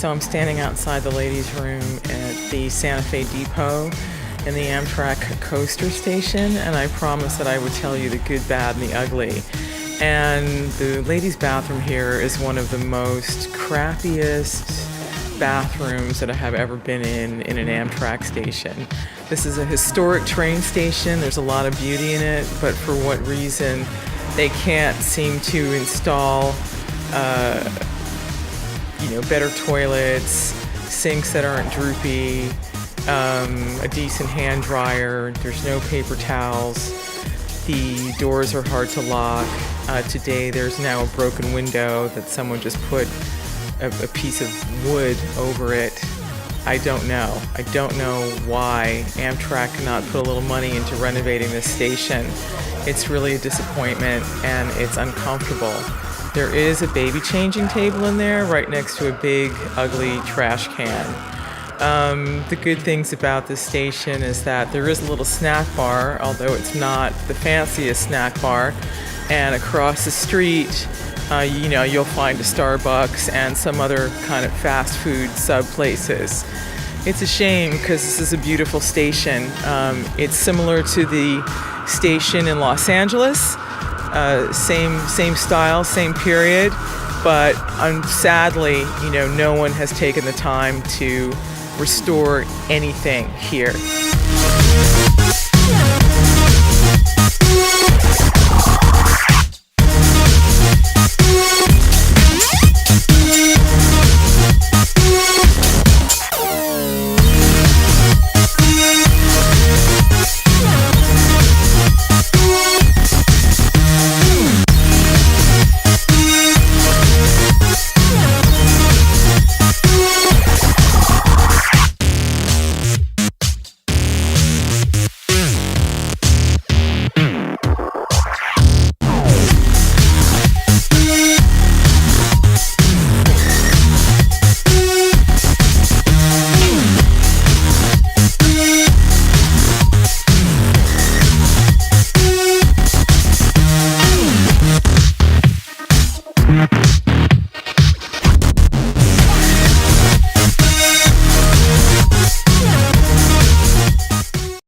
So I'm standing outside the ladies' room at the Santa Fe Depot in the Amtrak coaster station, and I promised that I would tell you the good, bad, and the ugly. And the ladies' bathroom here is one of the most crappiest bathrooms that I have ever been in an Amtrak station. This is a historic train station. There's a lot of beauty in it, but for what reason they can't seem to install better toilets, sinks that aren't droopy, a decent hand dryer. There's no paper towels. The doors are hard to lock. Today there's now a broken window that someone just put a piece of wood over it. I don't know why Amtrak cannot put a little money into renovating this station. It's really a disappointment and it's uncomfortable. There is a baby changing table in there right next to a big ugly trash can. The good things about this station is that there is a little snack bar, although it's not the fanciest snack bar. And across the street, you'll find a Starbucks and some other kind of fast food sub places. It's a shame because this is a beautiful station. It's similar to the station in Los Angeles, same style, same period, but sadly, no one has taken the time to restore anything here.